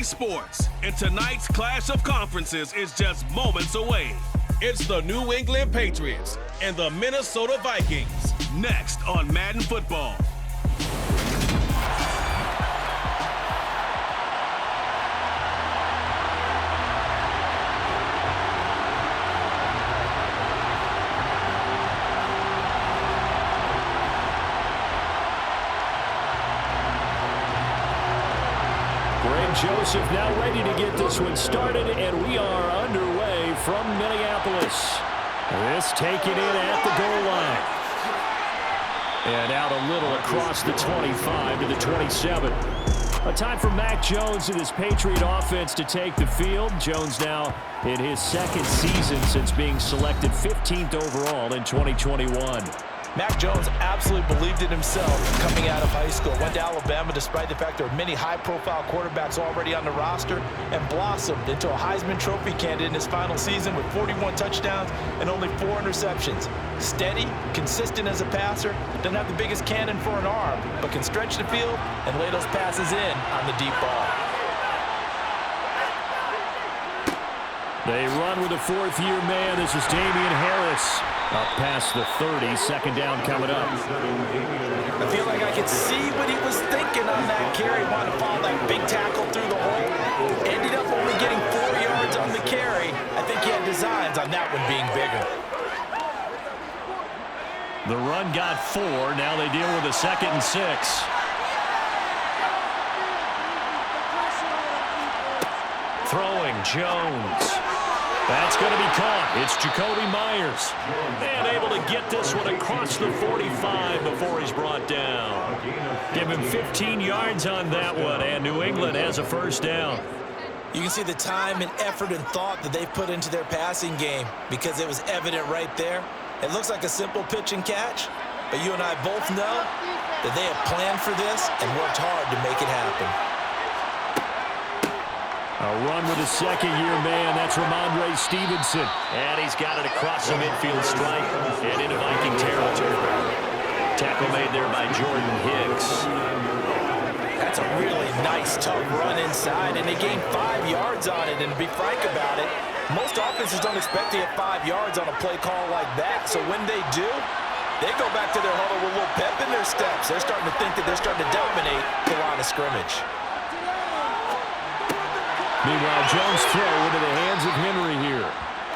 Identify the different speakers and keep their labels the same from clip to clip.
Speaker 1: Sunday sports, and tonight's clash of conferences is just moments away. It's the New England Patriots and the Minnesota Vikings, next on Madden Football.
Speaker 2: Joseph now ready to get this one started, and we are underway from Minneapolis. This taken in at the goal line. And out a little across the 25 to the 27. A time for Mac Jones and his Patriot offense to take the field. Jones now in his second season since being selected 15th overall in 2021.
Speaker 3: Mac Jones absolutely believed in himself coming out of high school. Went to Alabama despite the fact there were many high-profile quarterbacks already on the roster, and blossomed into a Heisman Trophy candidate in his final season with 41 touchdowns and only 4 interceptions. Steady, consistent as a passer, doesn't have the biggest cannon for an arm, but can stretch the field and lay those passes in on the deep ball.
Speaker 2: They run with a fourth-year man. This is Damian Harris. Up past the 30, second down coming up.
Speaker 3: I feel like I could see what he was thinking on that carry. Wanted to follow that big tackle through the hole. Ended up only getting 4 yards on the carry. I think he had designs on that one being bigger.
Speaker 2: The run got 4. Now they deal with a 2nd and 6. Throwing Jones. That's going to be caught. It's Jacoby Myers. And able to get this one across the 45 before he's brought down. Give him 15 yards on that one, and New England has a first down.
Speaker 3: You can see the time and effort and thought that they've put into their passing game because it was evident right there. It looks like a simple pitch and catch, but you and I both know that they have planned for this and worked hard to make it happen.
Speaker 2: A run with a second-year man. That's Ramondre Stevenson. And he's got it across the midfield stripe and into Viking territory. Tackle made there by Jordan Hicks.
Speaker 3: That's a really nice, tough run inside, and they gained 5 yards on it. And to be frank about it, most offenses don't expect to get 5 yards on a play call like that. So when they do, they go back to their huddle with a little pep in their steps. They're starting to think that they're starting to dominate the line of scrimmage.
Speaker 2: Meanwhile, Jones throw into the hands of Henry here.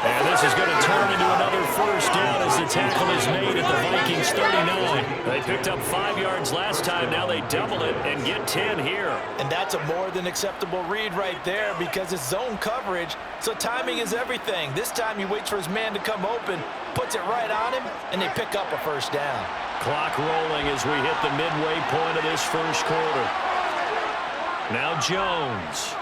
Speaker 2: And this is going to turn into another first down as the tackle is made at the Vikings 39. They picked up 5 yards last time. Now they double it and get 10 here.
Speaker 3: And that's a more than acceptable read right there because it's zone coverage, so timing is everything. This time he waits for his man to come open, puts it right on him, and they pick up a first down.
Speaker 2: Clock rolling as we hit the midway point of this first quarter. Now Jones.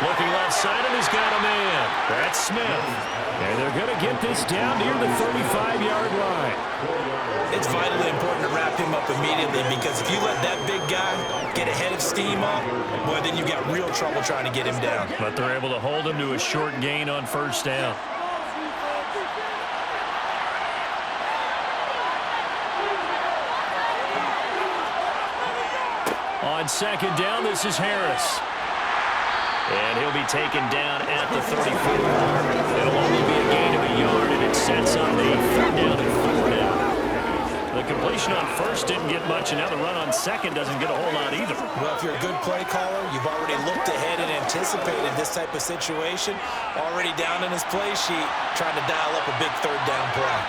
Speaker 2: Looking left side, and he's got a man. That's Smith. And they're going to get this down near the 35-yard line.
Speaker 3: It's vitally important to wrap him up immediately because if you let that big guy get a head of steam up, boy, then you've got real trouble trying to get him down.
Speaker 2: But they're able to hold him to a short gain on first down. On second down, this is Harris. And he'll be taken down at the 34. It'll only be a gain of a yard, and it sets on the 3rd down and 4 now. The completion on first didn't get much, and now the run on second doesn't get a whole lot either.
Speaker 3: Well, if you're a good play caller, you've already looked ahead and anticipated this type of situation. Already down in his play sheet, trying to dial up a big 3rd down play.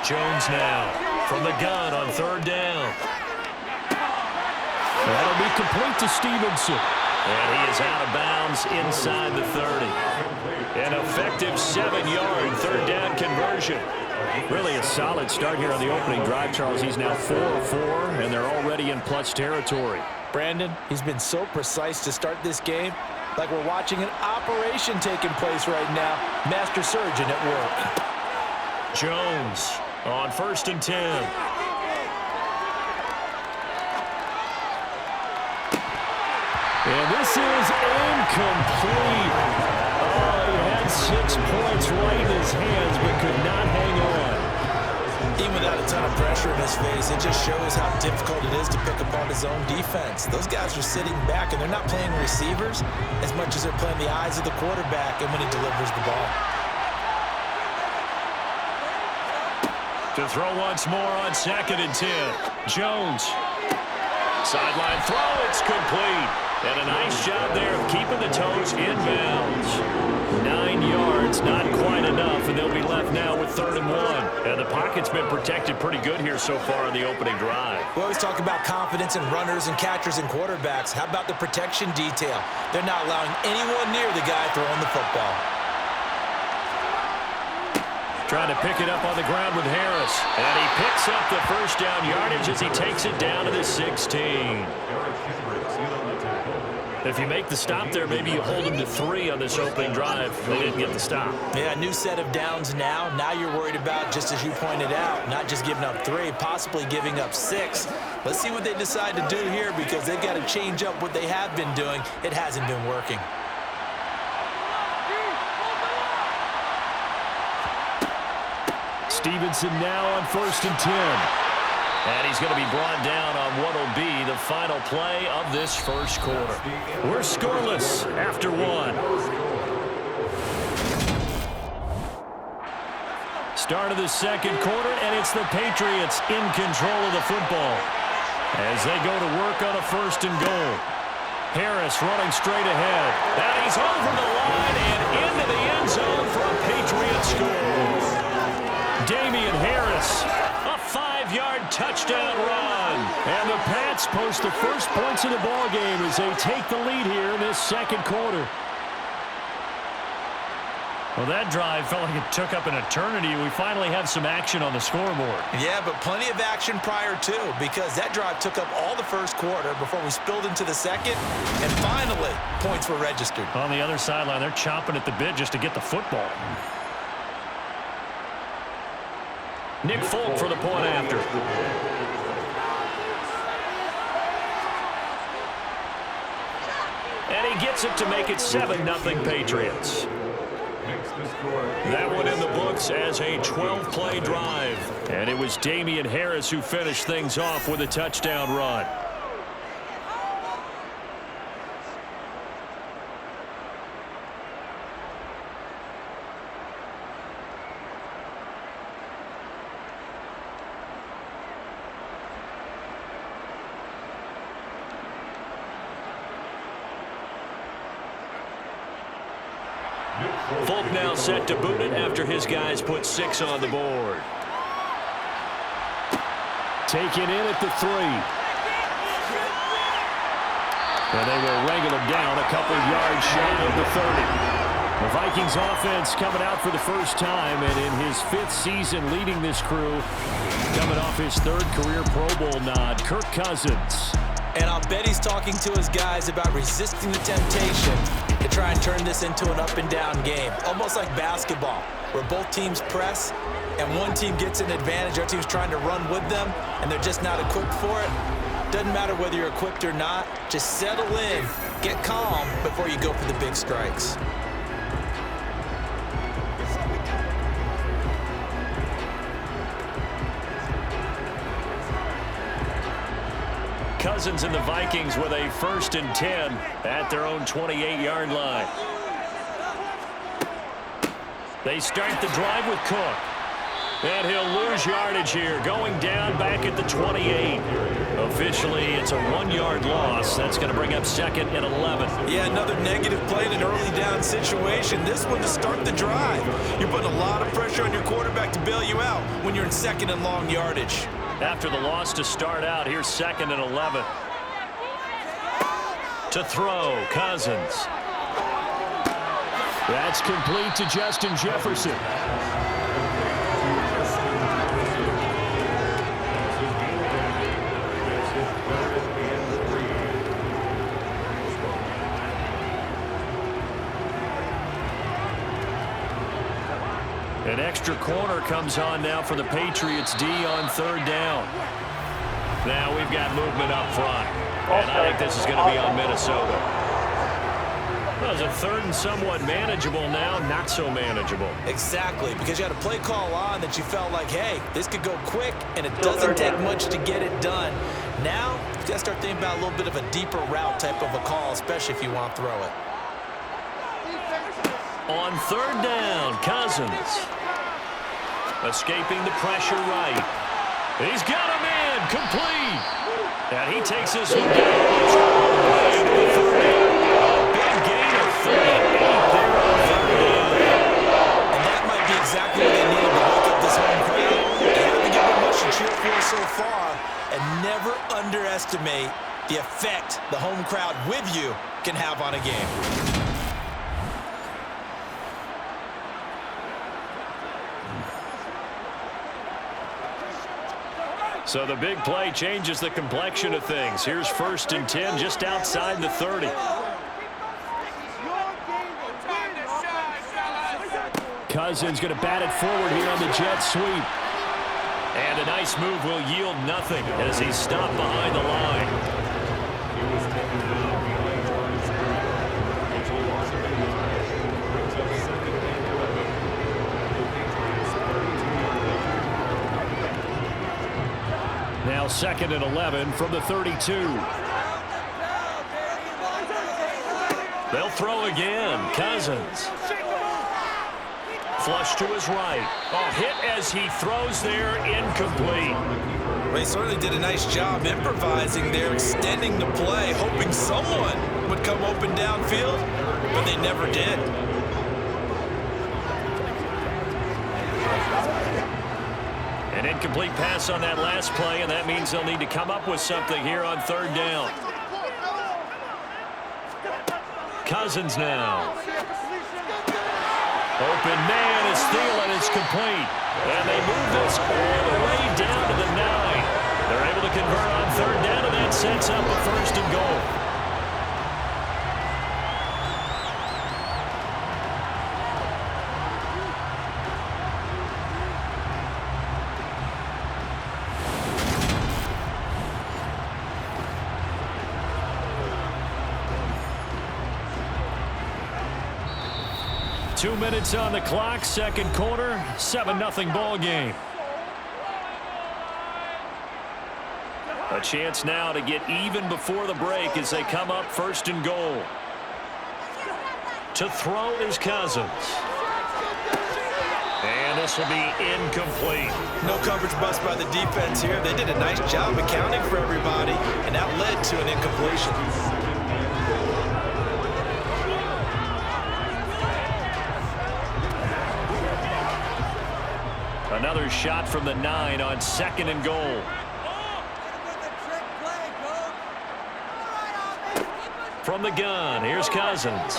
Speaker 2: Jones now from the gun on 3rd down. That'll be complete to Stevenson. And he is out of bounds inside the 30. An effective 7-yard 3rd down conversion. Really a solid start here on the opening drive, Charles. He's now 4 of 4, and they're already in plus territory.
Speaker 3: Brandon, he's been so precise to start this game, like we're watching an operation taking place right now. Master surgeon at work.
Speaker 2: Jones on 1st and 10. And this is incomplete. Oh, he had 6 points right in his hands, but could not hang on.
Speaker 3: Even without a ton of pressure in his face, it just shows how difficult it is to pick apart his own defense. Those guys are sitting back, and they're not playing receivers as much as they're playing the eyes of the quarterback and when he delivers the ball.
Speaker 2: To throw once more on 2nd and 10. Jones. Sideline throw, it's complete. And a nice job there of keeping the toes in bounds. 9 yards, not quite enough, and they'll be left now with 3rd and 1. And the pocket's been protected pretty good here so far in the opening drive.
Speaker 3: We always talk about confidence in runners and catchers and quarterbacks. How about the protection detail? They're not allowing anyone near the guy throwing the football.
Speaker 2: Trying to pick it up on the ground with Harris. And he picks up the first down yardage as he takes it down to the 16. If you make the stop there, maybe you hold them to 3 on this opening drive. They didn't get the stop.
Speaker 3: Yeah, new set of downs now. Now you're worried about, just as you pointed out, not just giving up 3, possibly giving up 6. Let's see what they decide to do here because they've got to change up what they have been doing. It hasn't been working.
Speaker 2: Stevenson now on 1st and 10. And he's going to be brought down on what will be the final play of this first quarter. We're scoreless after 1. Start of the second quarter, and it's the Patriots in control of the football as they go to work on a 1st and goal. Harris running straight ahead. And he's over the line and into the end zone for a Patriot score. Damian Harris, a 5-yard touchdown run. And the Pats post the first points of the ball game as they take the lead here in this second quarter. Well, that drive felt like it took up an eternity. We finally have some action on the scoreboard.
Speaker 3: Yeah, but plenty of action prior to, because that drive took up all the first quarter before we spilled into the second, and finally, points were registered.
Speaker 2: On the other sideline, they're chomping at the bit just to get the football. Nick Folk for the point after. And he gets it to make it 7-0 Patriots. That one in the books as a 12-play drive. And it was Damian Harris who finished things off with a touchdown run. Folk now set to boot it after his guys put 6 on the board. Taken in at the 3. And they will wrangle him down a couple yards shy of the 30. The Vikings offense coming out for the first time, and in his 5th season leading this crew, coming off his 3rd career Pro Bowl nod, Kirk Cousins.
Speaker 3: And I'll bet he's talking to his guys about resisting the temptation to try and turn this into an up-and-down game, almost like basketball, where both teams press and one team gets an advantage, our team's trying to run with them, and they're just not equipped for it. Doesn't matter whether you're equipped or not, just settle in, get calm before you go for the big strikes.
Speaker 2: Cousins and the Vikings with a 1st and 10 at their own 28-yard line. They start the drive with Cook. And he'll lose yardage here, going down back at the 28. Officially, it's a 1-yard loss. That's going to bring up 2nd and 11.
Speaker 3: Yeah, another negative play in an early down situation. This one to start the drive. You're putting a lot of pressure on your quarterback to bail you out when you're in 2nd and long yardage.
Speaker 2: After the loss to start out, here's 2nd and 11. To throw, Cousins. That's complete to Justin Jefferson. An extra corner comes on now for the Patriots D on 3rd down. Now we've got movement up front. And I think this is going to be on Minnesota. Well, it's a third and somewhat manageable now, not so manageable.
Speaker 3: Exactly, because you had a play call on that you felt like, hey, this could go quick, and it doesn't take much to get it done. Now, you got to start thinking about a little bit of a deeper route type of a call, especially if you want to throw it.
Speaker 2: On third down, Cousins. Escaping the pressure right. He's got a man, complete. And he takes this one down. Big gain of 38 there on third down.
Speaker 3: And that might be exactly what they needed to wake up this home crowd. They haven't given much to cheer for so far. And never underestimate the effect the home crowd with you can have on a game.
Speaker 2: So the big play changes the complexion of things. Here's 1st and 10 just outside the 30. Cousins going to bat it forward here on the jet sweep. And a nice move will yield nothing as he's stopped behind the line. Now 2nd and 11 from the 32. They'll throw again. Cousins. Flush to his right. A hit as he throws there, incomplete.
Speaker 3: Well, he certainly did a nice job improvising there, extending the play, hoping someone would come open downfield, but they never did.
Speaker 2: An incomplete pass on that last play, and that means they'll need to come up with something here on third down. Cousins now. Open man is Thielen. It's complete. And they move this all the way down to the 9. They're able to convert on third down, and that sets up a 1st and goal. Two minutes on the clock, second quarter, 7-0 ball game. A chance now to get even before the break as they come up 1st and goal. To throw is Cousins. And this will be incomplete.
Speaker 3: No coverage bust by the defense here. They did a nice job accounting for everybody, and that led to an incompletion.
Speaker 2: Another shot from the 9 on 2nd and goal. From the gun, here's Cousins.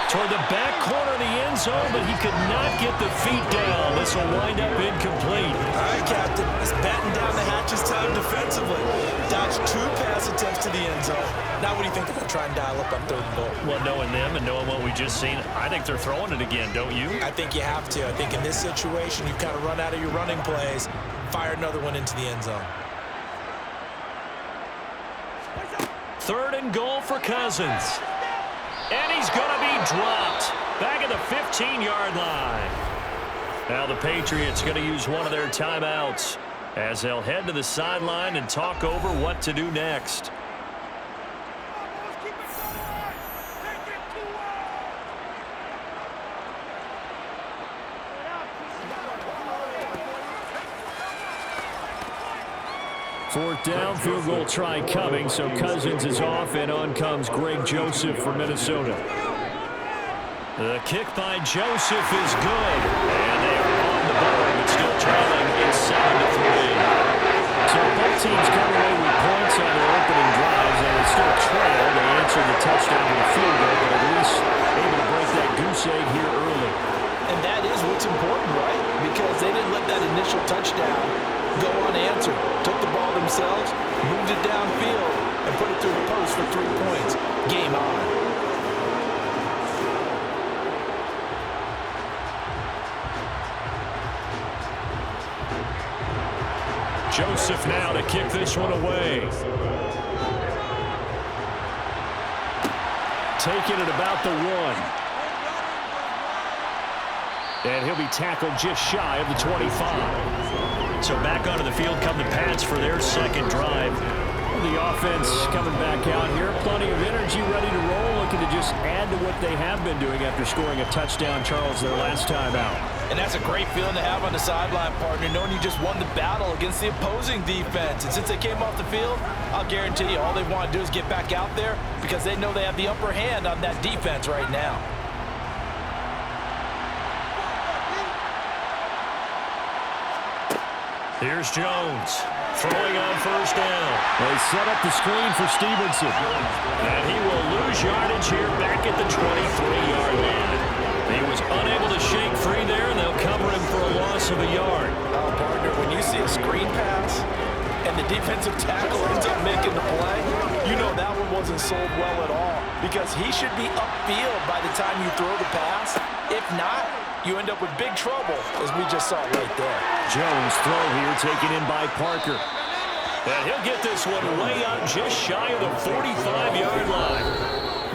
Speaker 2: Toward the back corner of the end zone, but he could not get the feet down. This will wind up incomplete.
Speaker 3: All right, Captain. He's batting down the hatches time defensively. Dodged 2 pass attempts to the end zone. Now what do you think they're going to try and dial up on 3rd and goal?
Speaker 2: Well, knowing them and knowing what we just seen, I think they're throwing it again, don't you?
Speaker 3: I think you have to. I think in this situation, you kind of run out of your running plays, fire another one into the end zone.
Speaker 2: 3rd and goal for Cousins. And he's going to be dropped back at the 15-yard line. Now the Patriots going to use one of their timeouts as they'll head to the sideline and talk over what to do next. Fourth down, field goal try coming, so Cousins is off, and on comes Greg Joseph for Minnesota. The kick by Joseph is good, and they are on the board, but still trailing. It's 7-3. So both teams come away with points on their opening drives, and they still trail. They answer the touchdown with a field goal, but at least able to break that goose egg here early.
Speaker 3: And that is what's important, right? Because they didn't let that initial touchdown go unanswered. Took the ball themselves, moved it downfield, and put it through the post for 3 points. Game on.
Speaker 2: Joseph now to kick this one away. taken at about the 1. And he'll be tackled just shy of the 25.
Speaker 4: So back onto the field come the Pats for their second drive.
Speaker 2: The offense coming back out here. Plenty of energy, ready to roll, looking to just add to what they have been doing after scoring a touchdown, Charles, their last time out.
Speaker 3: And that's a great feeling to have on the sideline, partner, knowing you just won the battle against the opposing defense. And since they came off the field, I'll guarantee you all they want to do is get back out there because they know they have the upper hand on that defense right now.
Speaker 4: Here's Jones throwing on first down.
Speaker 2: They set up the screen for Stevenson.
Speaker 4: And he will lose yardage here back at the 23-yard line. He was unable to shake free there, and they'll cover him for a loss of a yard.
Speaker 3: Oh, partner, when you see a screen pass and the defensive tackle ends up making the play, you know that one wasn't sold well at all because he should be upfield by the time you throw the pass. If not, you end up with big trouble, as we just saw right there.
Speaker 2: Jones throw here taken in by Parker.
Speaker 4: And he'll get this one way up just shy of the 45-yard line.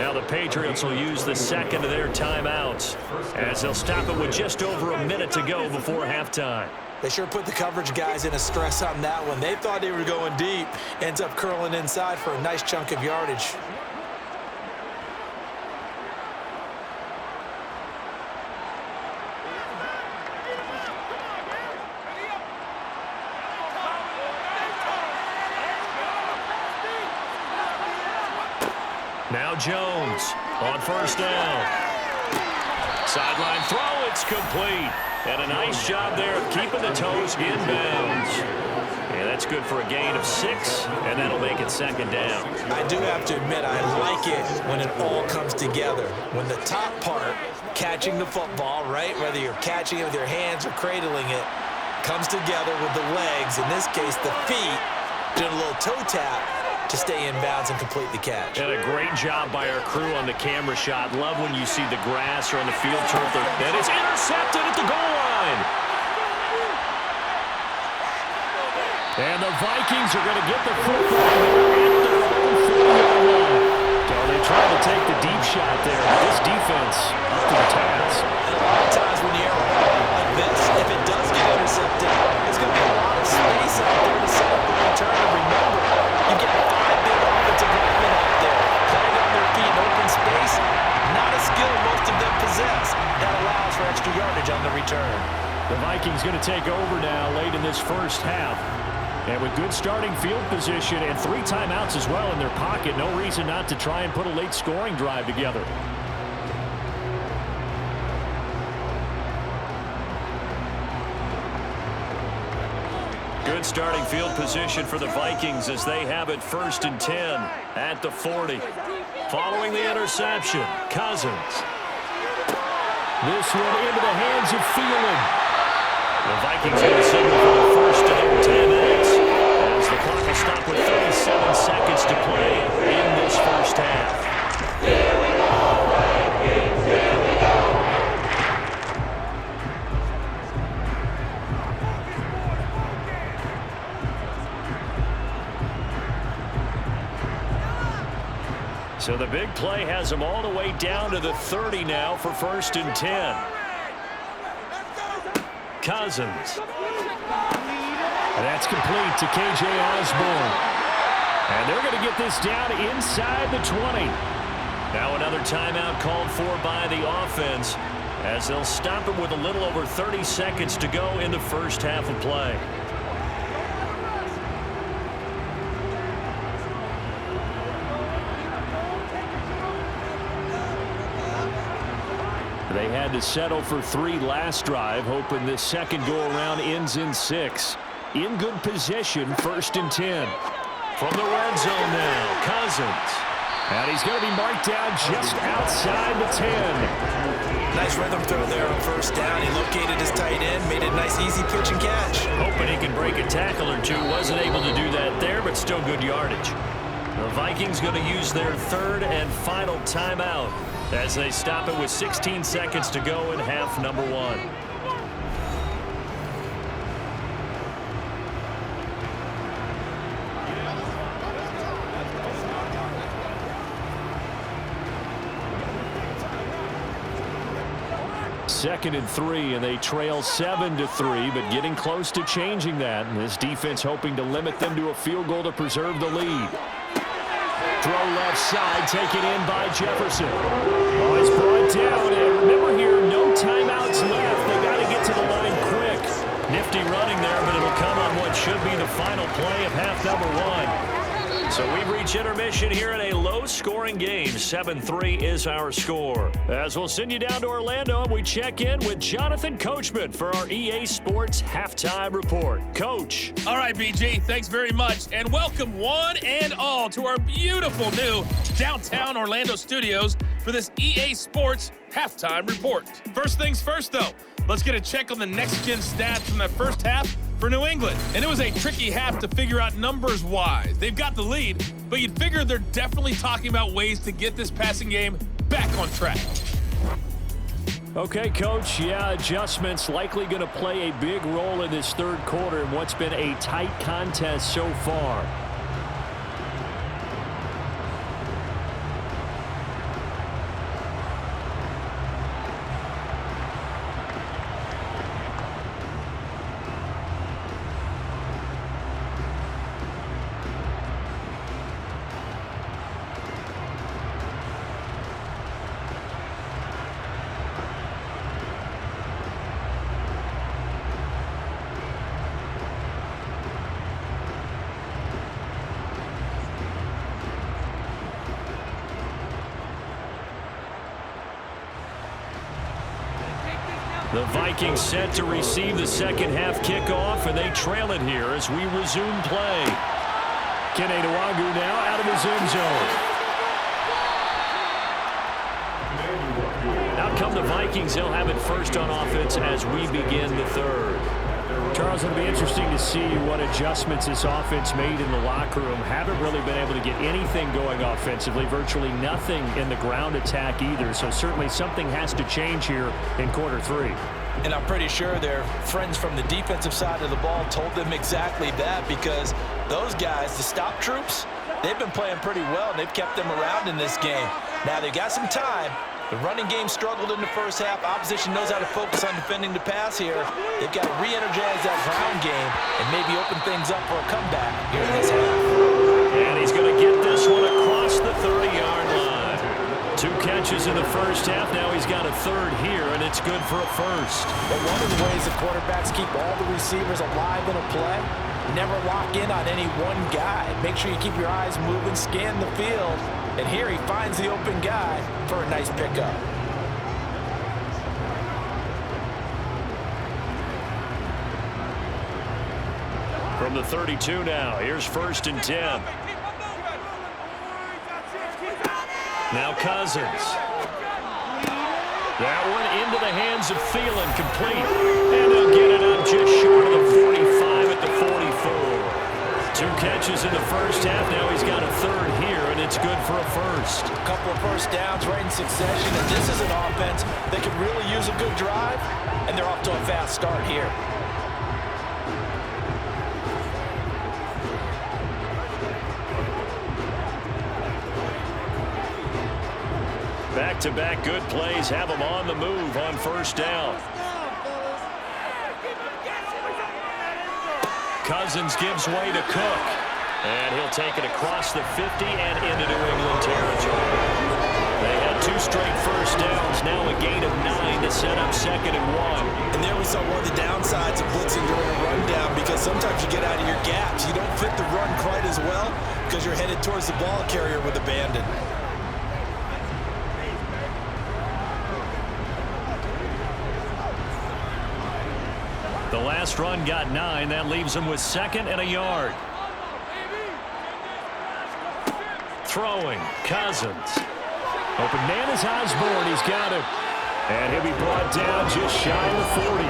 Speaker 4: Now the Patriots will use the second of their timeouts as they'll stop it with just over a minute to go before halftime.
Speaker 3: They sure put the coverage guys in a stress on that one. They thought they were going deep. Ends up curling inside for a nice chunk of yardage.
Speaker 4: Now Jones on first down. Sideline throw, it's complete. And a nice job there of keeping the toes in bounds. And that's good for a gain of 6, and that'll make it second down.
Speaker 3: I do have to admit, I like it when it all comes together. When the top part, catching the football, right, whether you're catching it with your hands or cradling it, comes together with the legs, in this case the feet, doing a little toe tap to stay in bounds and complete the catch.
Speaker 4: And a great job by our crew on the camera shot. Love when you see the grass or on the field turf. And it's intercepted at the goal line.
Speaker 2: And the Vikings are going to get the football here at their own 40-yard line. So they tried to take the deep shot there, but this defense up to the task.
Speaker 3: And a lot of times when you air like this, if it does get intercepted, there's going to be a lot of space out there to set up the return. And remember, you get 5 big offensive linemen out there playing on their feet in open space. Not a skill most of them possess. That allows for extra yardage on the return.
Speaker 2: The Vikings going to take over now late in this first half. And with good starting field position and 3 timeouts as well in their pocket, no reason not to try and put a late scoring drive together.
Speaker 4: Good starting field position for the Vikings as they have it 1st and 10 at the 40. Following the interception, Cousins.
Speaker 2: This one into the hands of Thielen.
Speaker 4: The Vikings get the signal for the first of their 10 minutes as the clock will stop with 37 seconds to play in this first half. Here we go, Vikings, here we go. So the big play has them all the way down to the 30 now for 1st and 10. Cousins.
Speaker 2: And that's complete to K.J. Osborne. And they're going to get this down inside the 20.
Speaker 4: Now another timeout called for by the offense as they'll stop it with a little over 30 seconds to go in the first half of play.
Speaker 2: They had to settle for 3 last drive, hoping this second go-around ends in 6. In good position, 1st and 10.
Speaker 4: From the red zone now, Cousins.
Speaker 2: And he's going to be marked down just outside the 10.
Speaker 3: Nice rhythm throw there on first down. He located his tight end, made a nice easy pitch and catch.
Speaker 4: Hoping he can break a tackle or two. Wasn't able to do that there, but still good yardage. The Vikings going to use their 3rd and final timeout as they stop it with 16 seconds to go in half number 1.
Speaker 2: 2nd and 3, and they trail 7-3, but getting close to changing that. And this defense hoping to limit them to a field goal to preserve the lead. Throw left side, taken in by Jefferson. Oh, it's brought down. And remember here, no timeouts left. They got to get to the line quick. Nifty running there, but it'll come on what should be the final play of half number 1. So we've reached intermission here in a low-scoring game. 7-3 is our score. As we'll send you down to Orlando, we check in with Jonathan Coachman for our EA Sports Halftime Report. Coach.
Speaker 5: All right, BG, thanks very much. And welcome one and all to our beautiful new downtown Orlando studios for this EA Sports Halftime Report. First things first, though, let's get a check on the next-gen stats from that first half for New England. And it was a tricky half to figure out numbers-wise. They've got the lead, but you'd figure they're definitely talking about ways to get this passing game back on track.
Speaker 2: Okay, Coach. Yeah, adjustments likely going to play a big role in this third quarter in what's been a tight contest so far. The Vikings set to receive the second half kickoff, and they trail it here as we resume play. Kene Nwangwu now out of his end zone. Out come the Vikings. They'll have it first on offense as we begin the third. Charles, it'll be interesting to see what adjustments this offense made in the locker room. Haven't really been able to get anything going offensively, virtually nothing in the ground attack either. So certainly something has to change here in quarter 3.
Speaker 3: And I'm pretty sure their friends from the defensive side of the ball told them exactly that, because those guys, the stop troops, they've been playing pretty well, and they've kept them around in this game. Now, they got some time. The running game struggled in the first half. Opposition knows how to focus on defending the pass here. They've got to re-energize that ground game and maybe open things up for a comeback here in this half.
Speaker 2: And he's going to get this one across the 30-yard line. 2 catches in the first half. Now he's got a third here, and it's good for a first.
Speaker 3: But one of the ways the quarterbacks keep all the receivers alive in a play, never lock in on any one guy. Make sure you keep your eyes moving, scan the field. And here he finds the open guy for a nice pickup.
Speaker 2: From the 32 now, here's 1st and 10. Now Cousins. That one into the hands of Thielen, complete. And they'll get it up just short of the 45 at the 44. 2 catches in the first half. Now he's got a third here, and it's good for a first.
Speaker 3: A couple of first downs right in succession, and this is an offense that could really use a good drive, and they're off to a fast start here.
Speaker 2: Back-to-back good plays have them on the move on first down. Cousins gives way to Cook. And he'll take it across the 50 and into New England territory. They had 2 straight first downs. Now a gain of 9 to set up 2nd and 1.
Speaker 3: And there we saw one of the downsides of blitzing during a rundown, because sometimes you get out of your gaps. You don't fit the run quite as well because you're headed towards the ball carrier with abandon.
Speaker 2: The last run got 9. That leaves him with 2nd and a yard. Throwing, Cousins. Open man is Osborne. He's got it. And he'll be brought down just shy of the 40.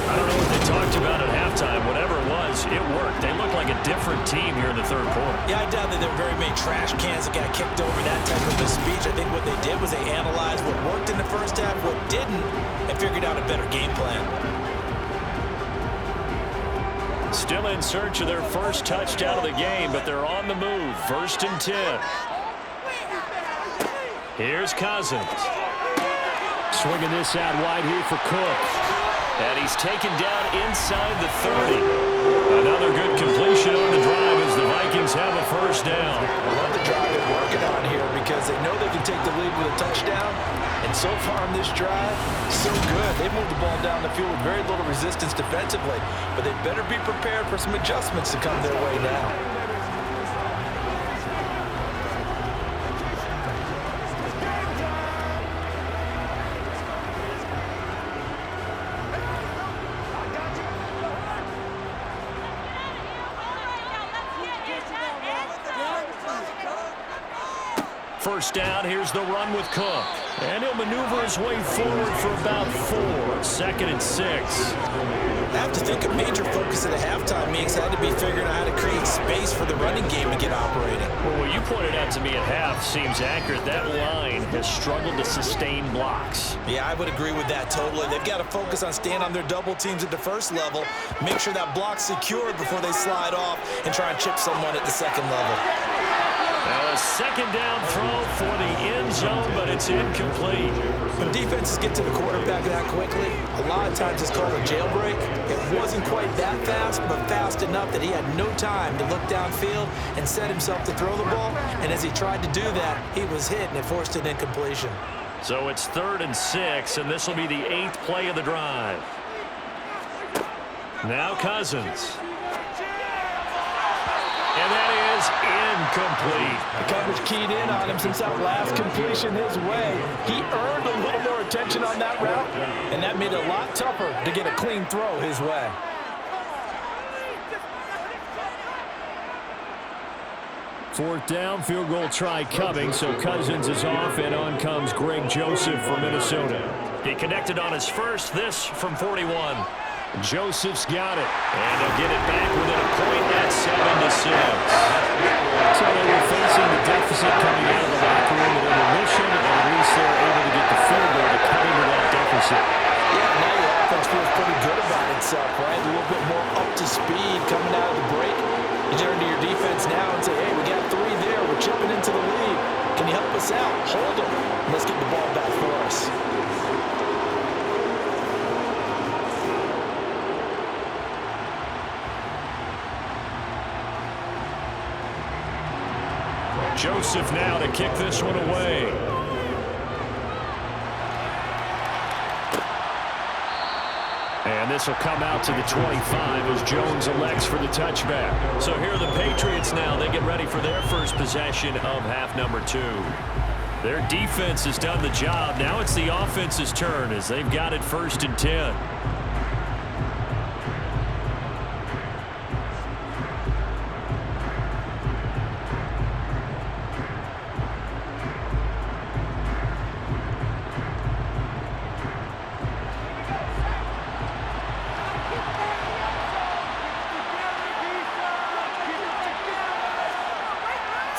Speaker 2: I don't know what they talked about at halftime. Whatever it was, it worked. They looked like a different team here in the third quarter.
Speaker 3: Yeah, I doubt that there were very many trash cans that got kicked over that type of a speech. I think what they did was they analyzed what worked in the first half, what didn't, and figured out a better game plan.
Speaker 2: Still in search of their first touchdown of the game, but they're on the move. 1st and 10. Here's Cousins. Swinging this out wide here for Cook. And he's taken down inside the 30. Another good completion on the drive as the Vikings have a first down.
Speaker 3: I love the drive they're working on here because they know they can take the lead with a touchdown. And so far on this drive, so good. They moved the ball down the field with very little resistance defensively. But they better be prepared for some adjustments to come their way now.
Speaker 2: First down, here's the run with Cook. And he'll maneuver his way forward for about 4. 2nd and 6.
Speaker 3: I have to think a major focus at the halftime meetings had to be figuring out how to create space for the running game to get operating.
Speaker 2: Well, what you pointed out to me at half seems accurate. That line has struggled to sustain blocks.
Speaker 3: Yeah, I would agree with that totally. They've got to focus on staying on their double teams at the first level, make sure that block's secured before they slide off and try and chip someone at the second level.
Speaker 2: Now a second down throw for the end zone, but it's incomplete.
Speaker 3: When defenses get to the quarterback that quickly, a lot of times it's called a jailbreak. It wasn't quite that fast, but fast enough that he had no time to look downfield and set himself to throw the ball. And as he tried to do that, he was hit and it forced an incompletion.
Speaker 2: So it's 3rd and 6, and this will be the 8th play of the drive. Now Cousins. And that is incomplete.
Speaker 3: The coverage keyed in on him since that last completion his way. He earned a little more attention on that route, and that made it a lot tougher to get a clean throw his way.
Speaker 2: Fourth down, field goal try coming, so Cousins is off, and on comes Greg Joseph from Minnesota. He connected on his first, this from 41. Joseph's got it, and he'll get it back within a point at 7-6. So they were facing the deficit coming out of the locker room at intermission, and at least they were able to get the field goal to cut into that deficit.
Speaker 3: Yeah, now your offense feels pretty good about itself, right? A little bit more up to speed coming out of the break. You turn to your defense now and say, hey, we got 3 there. We're chipping into the lead. Can you help us out? Hold them. Let's get the ball back for us.
Speaker 2: Joseph now to kick this one away. And this will come out to the 25 as Jones elects for the touchback. So here are the Patriots now. They get ready for their first possession of half number 2. Their defense has done the job. Now it's the offense's turn as they've got it 1st and 10.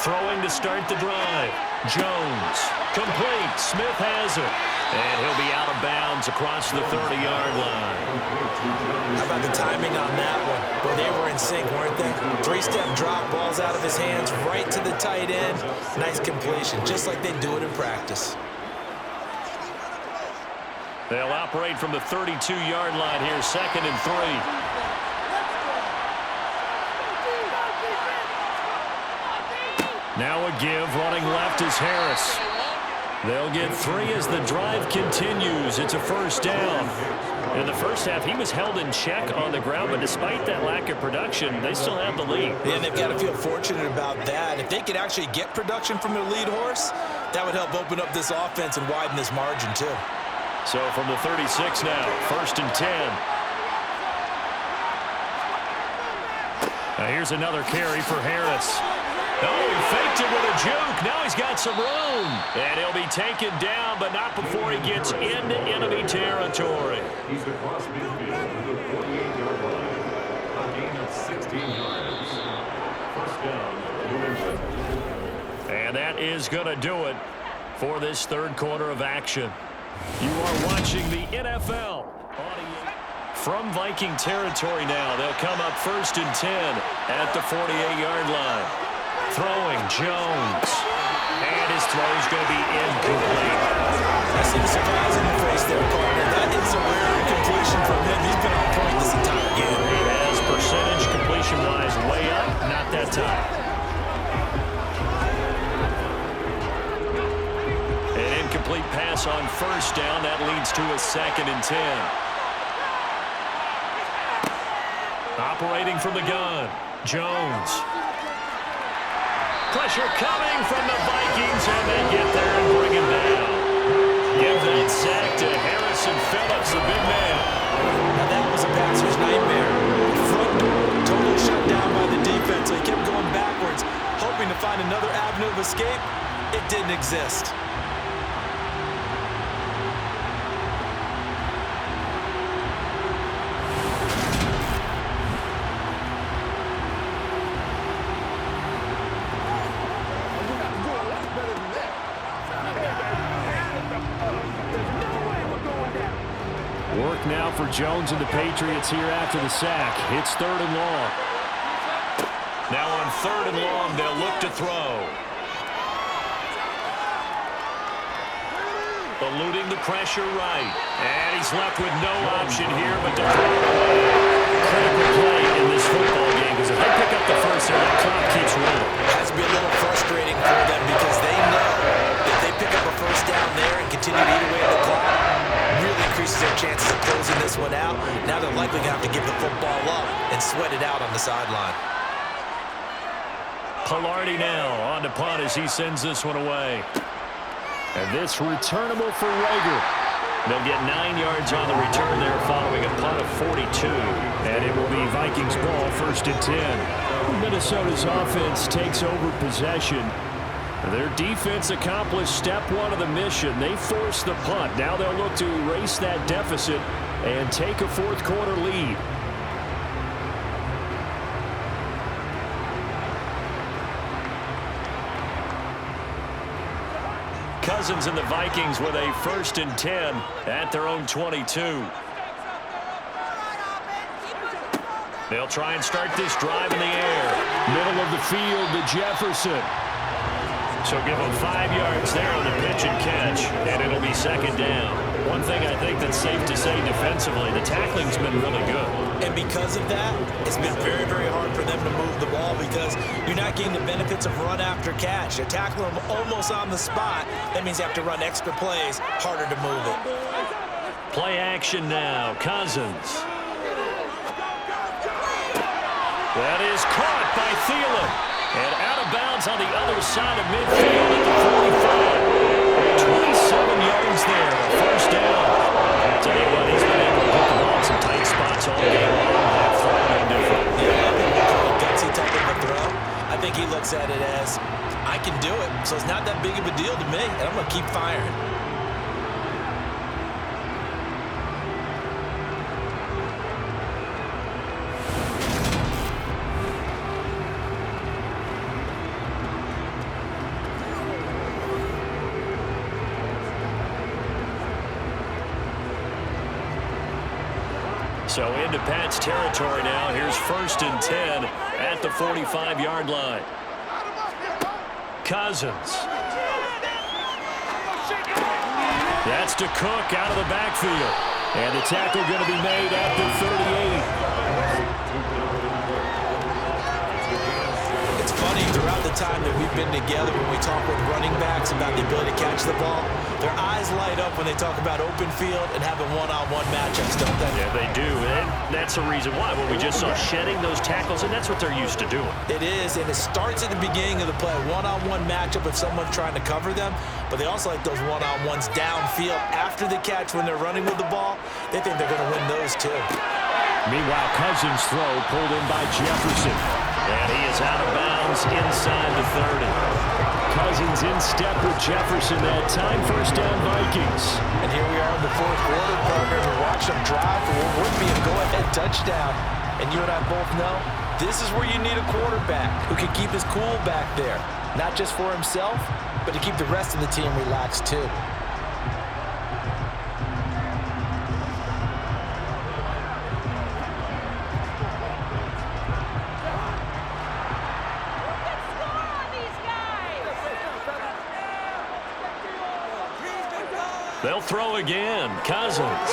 Speaker 2: Throwing to start the drive. Jones. Complete. Smith has it. And he'll be out of bounds across the 30-yard line.
Speaker 3: How about the timing on that one? Well, they were in sync, weren't they? 3-step drop, balls out of his hands, right to the tight end. Nice completion, just like they do it in practice.
Speaker 2: They'll operate from the 32-yard line here, 2nd and 3. Now a give, running left is Harris. They'll get 3 as the drive continues. It's a first down. In the first half, he was held in check on the ground, but despite that lack of production, they still have the lead.
Speaker 3: Yeah, they've got to feel fortunate about that. If they could actually get production from their lead horse, that would help open up this offense and widen this margin too.
Speaker 2: So from the 36 now, 1st and 10. Now here's another carry for Harris. Oh, he faked it with a juke. Now he's got some room. And he'll be taken down, but not before he gets into enemy territory.
Speaker 6: He's across midfield to the 48-yard line. A gain of 16 yards. First down, New England.
Speaker 2: And that is going to do it for this 3rd quarter of action. You are watching the NFL. From Viking territory now, they'll come up 1st and 10 at the 48-yard line. Throwing, Jones. And his
Speaker 4: throw is going to be incomplete.
Speaker 3: I see the surprise in your face there, partner. That is a rare completion from him. He's been on point this entire game.
Speaker 4: He has percentage completion-wise way up, not that time. An incomplete pass on first down. That leads to a 2nd and 10. Operating from the gun, Jones. Pressure coming from the Vikings, and they get there and bring him down. Give that sack to Harrison Phillips, the big man.
Speaker 3: Now that was a passer's nightmare. Front door totally shut down by the defense. They kept going backwards, hoping to find another avenue of escape. It didn't exist.
Speaker 2: Work now for Jones and the Patriots here after the sack. It's 3rd and long.
Speaker 4: Now on 3rd and long, they'll look to throw. Eluding the pressure right. And he's left with no option here but to throw it away. Critical play in this football game because if they pick up the first, their clock keeps rolling.
Speaker 3: It has to be a little frustrating for them because they know if they pick up a first down there and continue to eat away at the clock, really increases their chances of closing this one out. Now they're likely going to have to give the football up and sweat it out on the sideline.
Speaker 4: Pilardi now on to punt as he sends this one away.
Speaker 2: And this returnable for Rager.
Speaker 4: They'll get 9 yards on the return there following a punt of 42.
Speaker 2: And it will be Vikings ball, 1st and 10. Minnesota's offense takes over possession. Their defense accomplished step 1 of the mission. They forced the punt. Now they'll look to erase that deficit and take a 4th quarter lead.
Speaker 4: Cousins and the Vikings with a 1st and 10 at their own 22. They'll try and start this drive in the air.
Speaker 2: Middle of the field to Jefferson.
Speaker 4: So give them 5 yards there on the pitch and catch, and it'll be 2nd down. One thing I think that's safe to say defensively, the tackling's been really good.
Speaker 3: And because of that, it's been very, very hard for them to move the ball because you're not getting the benefits of run after catch. They're tackling them almost on the spot. That means you have to run extra plays, harder to move it.
Speaker 4: Play action now, Cousins. That is caught by Thielen. And out of bounds on the other side of midfield at the 45. 27 yards there, first down. Tell you what, he's been able to put the ball in some tight spots all game long. That throw no different.
Speaker 3: Yeah, I think we'll call it gutsy type of a throw. I think he looks at it as, I can do it, so it's not that big of a deal to me, and I'm going to keep firing.
Speaker 4: So into Pat's territory now. Here's 1st and 10 at the 45-yard line. Cousins. That's to Cook out of the backfield. And the tackle going to be made at the 38.
Speaker 3: It's funny, throughout the time that we've been together, when we talk with running backs about the ability to catch the ball, their eyes light up when they talk about open field and having one-on-one matchups, don't they?
Speaker 4: Yeah, they do. And that's the reason why. When we just saw shedding those tackles, and that's what they're used to doing.
Speaker 3: It is, and it starts at the beginning of the play. One-on-one matchup if someone's trying to cover them, but they also like those one-on-ones downfield after the catch when they're running with the ball. They think they're going to win those too.
Speaker 2: Meanwhile, Cousins' throw pulled in by Jefferson.
Speaker 4: And he is out of bounds inside the 30.
Speaker 2: Cousins in step with Jefferson that time. First down, Vikings.
Speaker 3: And here we are in the 4th quarter, partner. We're watching them drive for what would be a go-ahead touchdown. And you and I both know this is where you need a quarterback who can keep his cool back there. Not just for himself, but to keep the rest of the team relaxed too.
Speaker 4: They'll throw again. Cousins.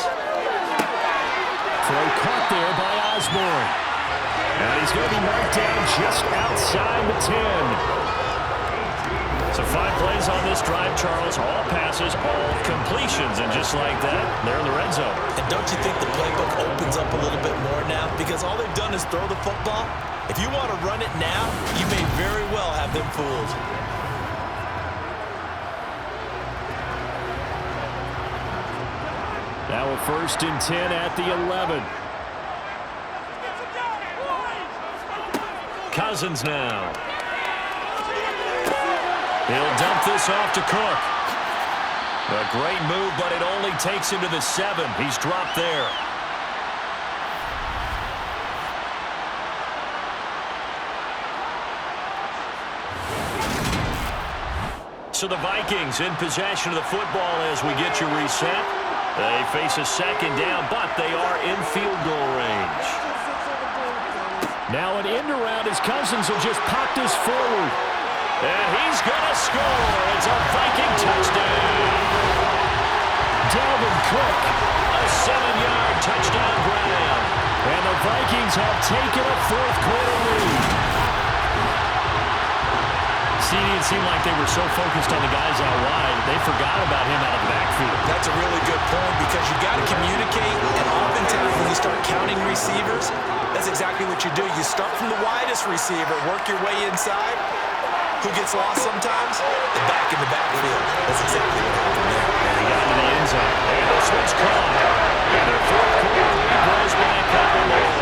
Speaker 2: Throw caught there by Osborne. And he's going to be marked down just outside the 10.
Speaker 4: So 5 plays on this drive, Charles. All passes, all completions. And just like that, they're in the red zone.
Speaker 3: And don't you think the playbook opens up a little bit more now? Because all they've done is throw the football. If you want to run it now, you may very well have them fooled.
Speaker 2: Now a 1st and 10 at the 11.
Speaker 4: Cousins now. He'll dump this off to Cook. A great move, but it only takes him to the 7. He's dropped there. So the Vikings in possession of the football as we get you reset. They face a 2nd down, but they are in field goal range.
Speaker 2: Now an end around as Cousins will just pop this forward.
Speaker 4: And he's going to score. It's a Viking touchdown.
Speaker 2: Dalvin Cook.
Speaker 4: A 7-yard touchdown grab.
Speaker 2: And the Vikings have taken a 4th quarter lead. It seemed like they were so focused on the guys out wide, they forgot about him out of the backfield.
Speaker 3: That's a really good point because you got to communicate, and oftentimes when you start counting receivers, that's exactly what you do. You start from the widest receiver, work your way inside. Who gets lost sometimes? The back in the backfield. That's exactly what happened there.
Speaker 4: And he got into the end zone. And this one's caught. And their 4th quarter lead grows by a couple more.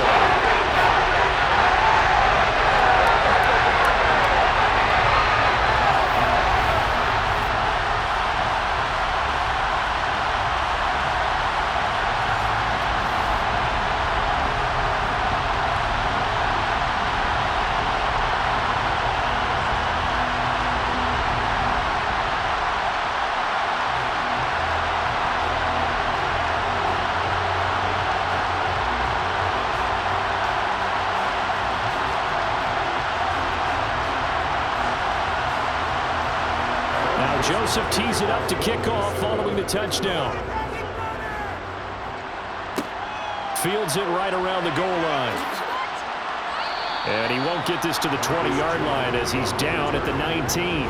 Speaker 2: Joseph tees it up to kick off following the touchdown. Fields it right around the goal line. And he won't get this to the 20-yard line as he's down at the 19.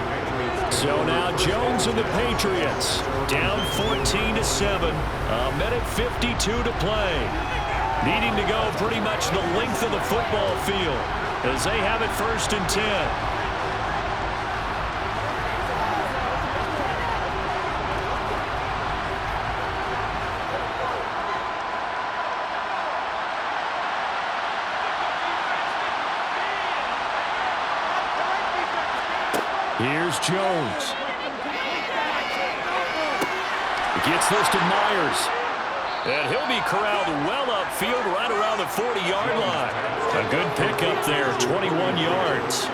Speaker 2: So now Jones and the Patriots down 14-7. A minute 52 to play. Needing to go pretty much the length of the football field as they have it 1st and 10. Here's Jones. He gets this to Myers. And he'll be corralled well upfield right around the 40-yard line. A good pickup there, 21 yards.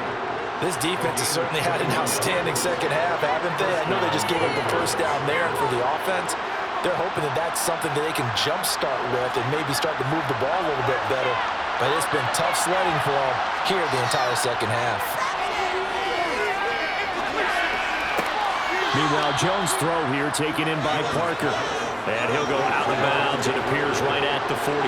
Speaker 3: This defense has certainly had an outstanding 2nd half, haven't they? I know they just gave up the 1st down there, and for the offense, they're hoping that that's something that they can jumpstart with and maybe start to move the ball a little bit better. But it's been tough sledding for them here the entire 2nd half.
Speaker 2: Meanwhile, Jones' throw here taken in by Parker.
Speaker 4: And he'll go out of bounds. It appears right at the 45.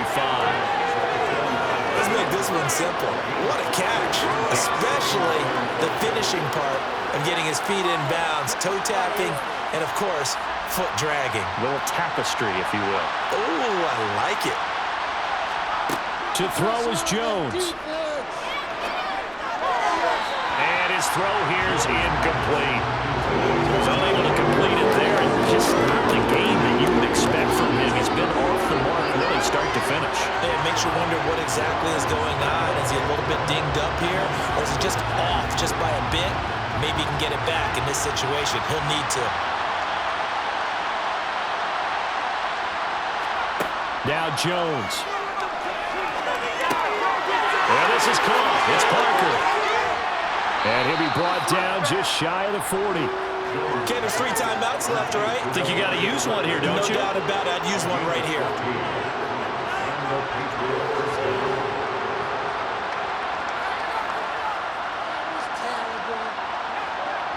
Speaker 3: Let's make this one simple. What a catch, especially the finishing part of getting his feet in bounds, toe tapping, and of course, foot dragging.
Speaker 4: A little tapestry, if you will.
Speaker 3: Ooh, I like it.
Speaker 2: To throw is Jones.
Speaker 4: And his throw here's incomplete. He's unable to complete it there, and just not the game that you would expect from him. He's been off the mark really start to finish.
Speaker 3: It makes you wonder what exactly is going on. Is he a little bit dinged up here, or is he just off just by a bit? Maybe he can get it back in this situation. He'll need to.
Speaker 2: Now Jones.
Speaker 4: And this is caught. It's Parker.
Speaker 2: And he'll be brought down just shy of the 40.
Speaker 3: Okay, there's 3 timeouts left, right?
Speaker 4: I think you got to use one here, don't you?
Speaker 3: No doubt about it. I'd use one right here.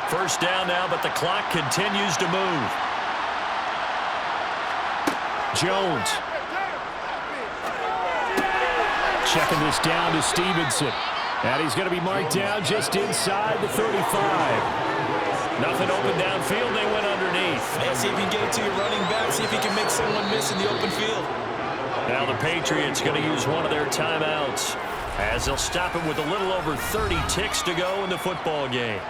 Speaker 4: First down now, but the clock continues to move.
Speaker 2: Jones. Checking this down to Stevenson. And he's going to be marked down just inside the 35. Nothing open downfield. They went underneath.
Speaker 3: And see if you can get it to your running back. See if you can make someone miss in the open field.
Speaker 2: Now the Patriots going to use one of their timeouts as they'll stop it with a little over 30 ticks to go in the football game.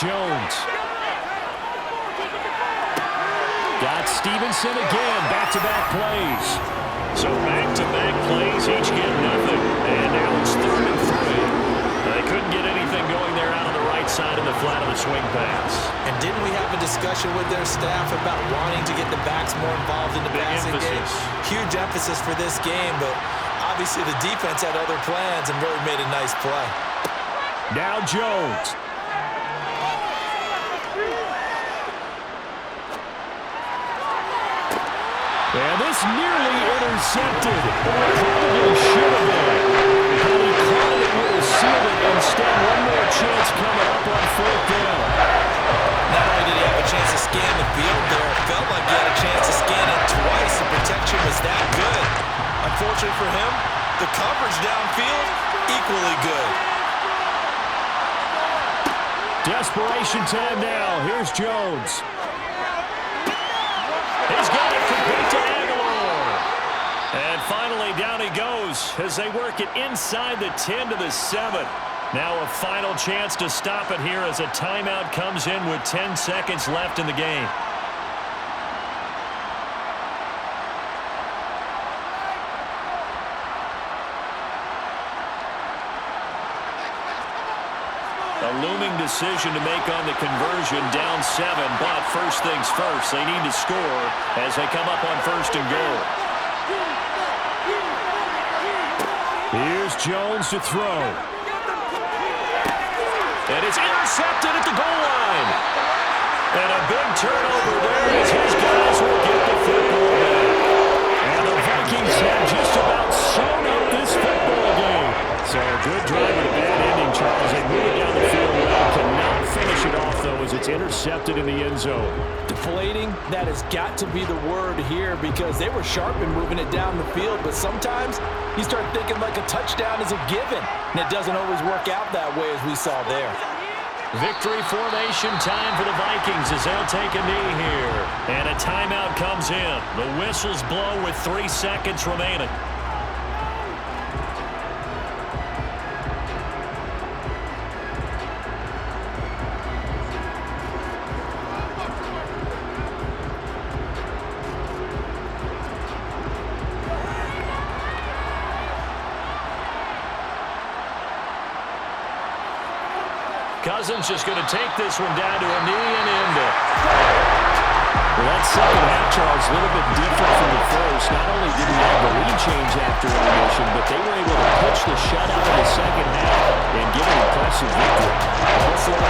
Speaker 2: Jones. Got Stevenson again. Back-to-back plays.
Speaker 4: So back-to-back plays, each get nothing. And now it's 3rd and 3.
Speaker 2: They couldn't get anything going there out on the right side of the flat of the swing pass.
Speaker 3: And didn't we have a discussion with their staff about wanting to get the backs more involved in the passing game? Huge emphasis for this game, but obviously the defense had other plans and really made a nice play.
Speaker 2: Now Jones. And this nearly intercepted. Probably should have been. But he caught it, would have sealed it. Instead, one more chance coming up on 4th down.
Speaker 3: Not only did he have a chance to scan the field there, it felt like he had a chance to scan it twice. The protection was that good. Unfortunately for him, the coverage downfield, equally good.
Speaker 2: Desperation time now. Here's Jones. He's got it complete to Aguilar. And finally, down he goes as they work it inside the 10 to the 7. Now a final chance to stop it here as a timeout comes in with 10 seconds left in the game. A looming decision to make on the conversion, down 7, but first things first, they need to score as they come up on 1st and goal. Here's Jones to throw. And it's intercepted at the goal line. And a big turnover there as his guys will get the football back. And the Vikings have just about sewn up this football game. So a good drive and a bad ending, Charles. They move it down the field well. Cannot finish it off, though, as it's intercepted in the end zone.
Speaker 3: Deflating, that has got to be the word here because they were sharp in moving it down the field, but sometimes you start thinking like a touchdown is a given, and it doesn't always work out that way as we saw there.
Speaker 2: Victory formation time for the Vikings as they'll take a knee here. And a timeout comes in. The whistles blow with 3 seconds remaining. Cousins just going to take this one down to a knee and end it. Well, that second half, Charles, a little bit different from the first. Not only did we have the lead change after intermission, but they were able to pitch the shutout in the second half and get an impressive victory.
Speaker 3: Before